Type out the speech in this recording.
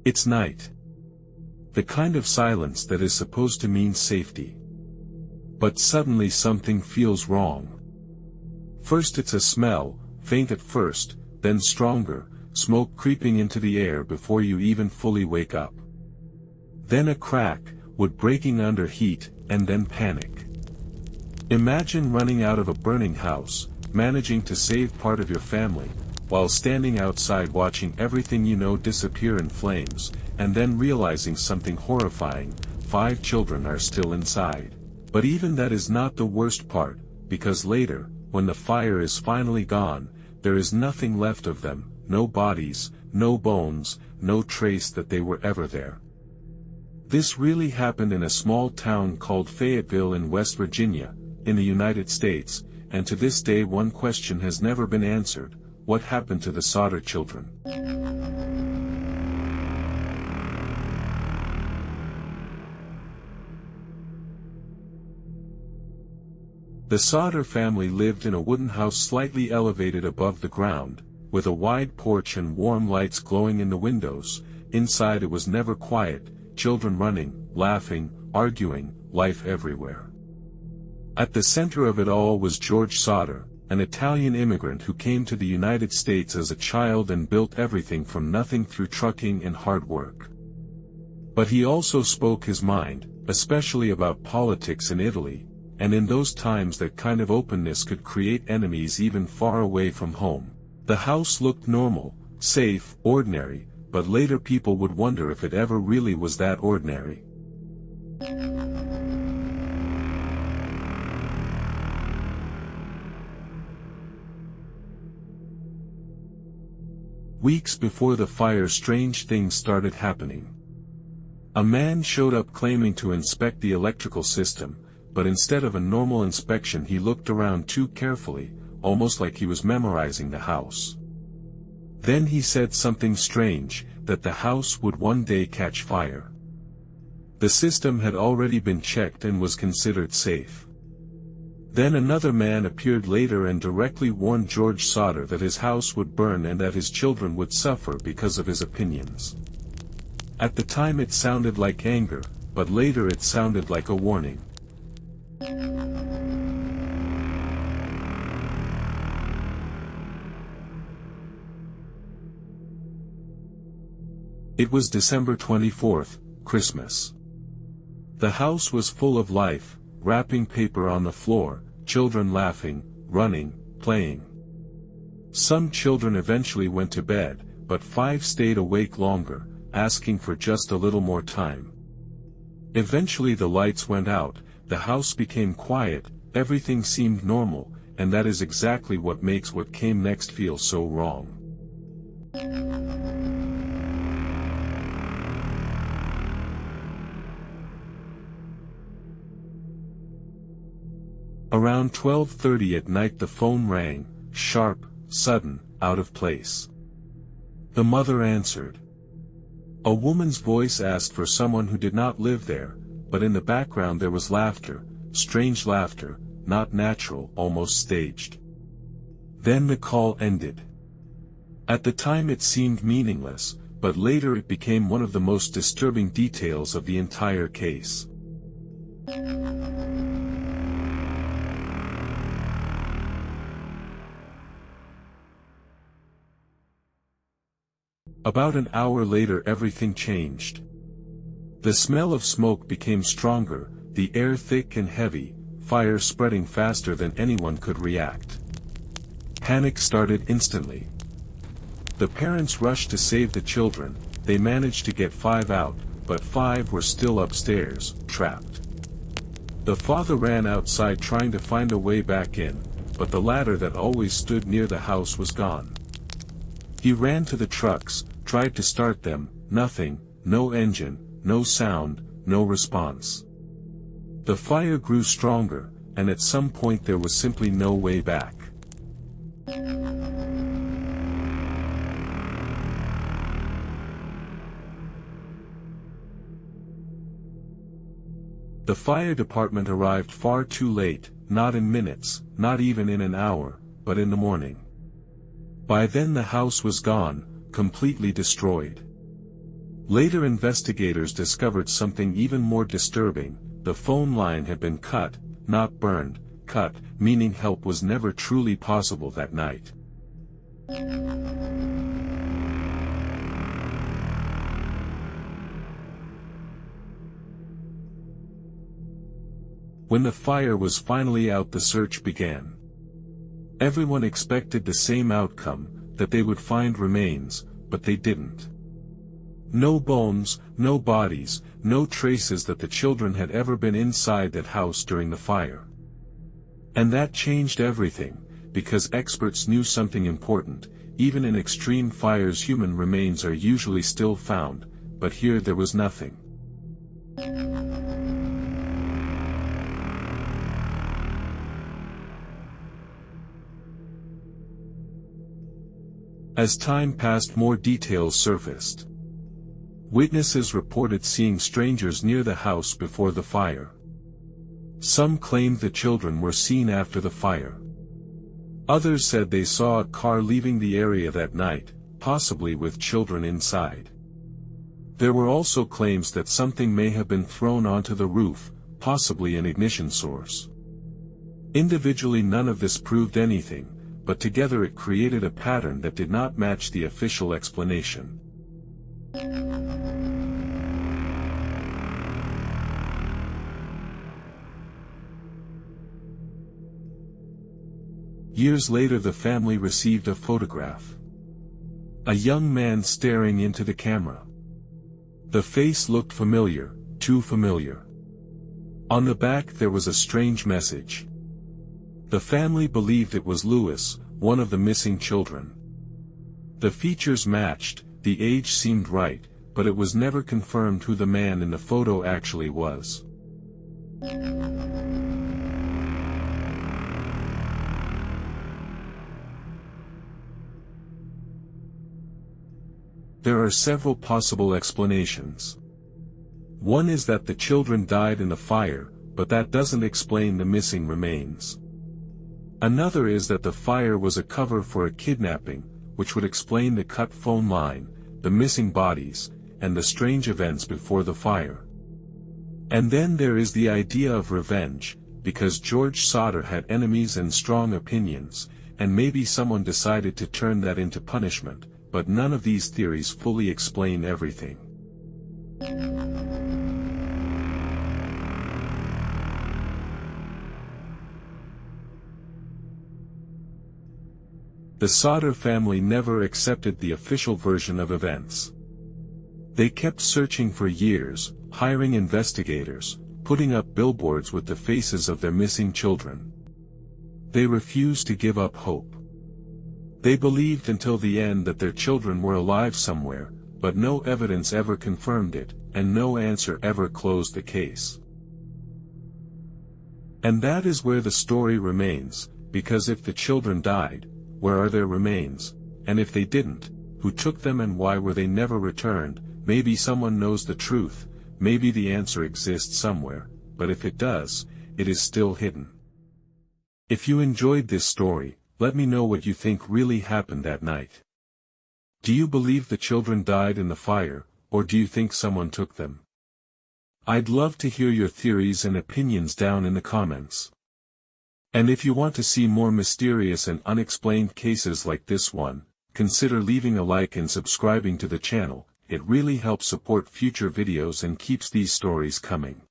It's night. The kind of silence that is supposed to mean safety. But suddenly something feels wrong. First it's a smell, faint at first, then stronger, smoke creeping into the air before you even fully wake up. Then a crack, wood breaking under heat, and then panic. Imagine running out of a burning house, managing to save part of your family, while standing outside watching everything you know disappear in flames, and then realizing something horrifying: 5 children are still inside. But even that is not the worst part, because later, when the fire is finally gone, there is nothing left of them, no bodies, no bones, no trace that they were ever there. This really happened in a small town called Fayetteville in West Virginia, in the United States, and to this day one question has never been answered: what happened to the Sodder children? The Sodder family lived in a wooden house slightly elevated above the ground, with a wide porch and warm lights glowing in the windows. Inside it was never quiet, children running, laughing, arguing, life everywhere. At the center of it all was George Sodder, an Italian immigrant who came to the United States as a child and built everything from nothing through trucking and hard work. But he also spoke his mind, especially about politics in Italy, and in those times that kind of openness could create enemies even far away from home. The house looked normal, safe, ordinary, but later people would wonder if it ever really was that ordinary. Weeks before the fire, strange things started happening. A man showed up claiming to inspect the electrical system, but instead of a normal inspection he looked around too carefully, almost like he was memorizing the house. Then he said something strange, that the house would one day catch fire. The system had already been checked and was considered safe. Then another man appeared later and directly warned George Sodder that his house would burn and that his children would suffer because of his opinions. At the time it sounded like anger, but later it sounded like a warning. It was December 24th, Christmas. The house was full of life, wrapping paper on the floor, children laughing, running, playing. Some children eventually went to bed, but 5 stayed awake longer, asking for just a little more time. Eventually the lights went out, the house became quiet, everything seemed normal, and that is exactly what makes what came next feel so wrong. Around 12:30 at night the phone rang, sharp, sudden, out of place. The mother answered. A woman's voice asked for someone who did not live there, but in the background there was laughter, strange laughter, not natural, almost staged. Then the call ended. At the time it seemed meaningless, but later it became one of the most disturbing details of the entire case. About an hour later everything changed. The smell of smoke became stronger, the air thick and heavy, fire spreading faster than anyone could react. Panic started instantly. The parents rushed to save the children. They managed to get 5 out, but 5 were still upstairs, trapped. The father ran outside trying to find a way back in, but the ladder that always stood near the house was gone. He ran to the trucks, tried to start them, nothing, no engine, no sound, no response. The fire grew stronger, and at some point there was simply no way back. The fire department arrived far too late, not in minutes, not even in an hour, but in the morning. By then the house was gone, completely destroyed. Later investigators discovered something even more disturbing. The phone line had been cut, not burned, cut, meaning help was never truly possible that night. When the fire was finally out, the search began. Everyone expected the same outcome, that they would find remains, but they didn't. No bones, no bodies, no traces that the children had ever been inside that house during the fire. And that changed everything, because experts knew something important. Even in extreme fires, human remains are usually still found, but here there was nothing. As time passed, more details surfaced. Witnesses reported seeing strangers near the house before the fire. Some claimed the children were seen after the fire. Others said they saw a car leaving the area that night, possibly with children inside. There were also claims that something may have been thrown onto the roof, possibly an ignition source. Individually, none of this proved anything, but together it created a pattern that did not match the official explanation. Years later, the family received a photograph. A young man staring into the camera. The face looked familiar, too familiar. On the back there was a strange message. The family believed it was Louis, one of the missing children. The features matched, the age seemed right, but it was never confirmed who the man in the photo actually was. There are several possible explanations. One is that the children died in the fire, but that doesn't explain the missing remains. Another is that the fire was a cover for a kidnapping, which would explain the cut phone line, the missing bodies, and the strange events before the fire. And then there is the idea of revenge, because George Sodder had enemies and strong opinions, and maybe someone decided to turn that into punishment, but none of these theories fully explain everything. The Sodder family never accepted the official version of events. They kept searching for years, hiring investigators, putting up billboards with the faces of their missing children. They refused to give up hope. They believed until the end that their children were alive somewhere, but no evidence ever confirmed it, and no answer ever closed the case. And that is where the story remains, because if the children died, where are their remains? And if they didn't, who took them and why were they never returned? Maybe someone knows the truth, maybe the answer exists somewhere, but if it does, it is still hidden. If you enjoyed this story, let me know what you think really happened that night. Do you believe the children died in the fire, or do you think someone took them? I'd love to hear your theories and opinions down in the comments. And if you want to see more mysterious and unexplained cases like this one, consider leaving a like and subscribing to the channel. It really helps support future videos and keeps these stories coming.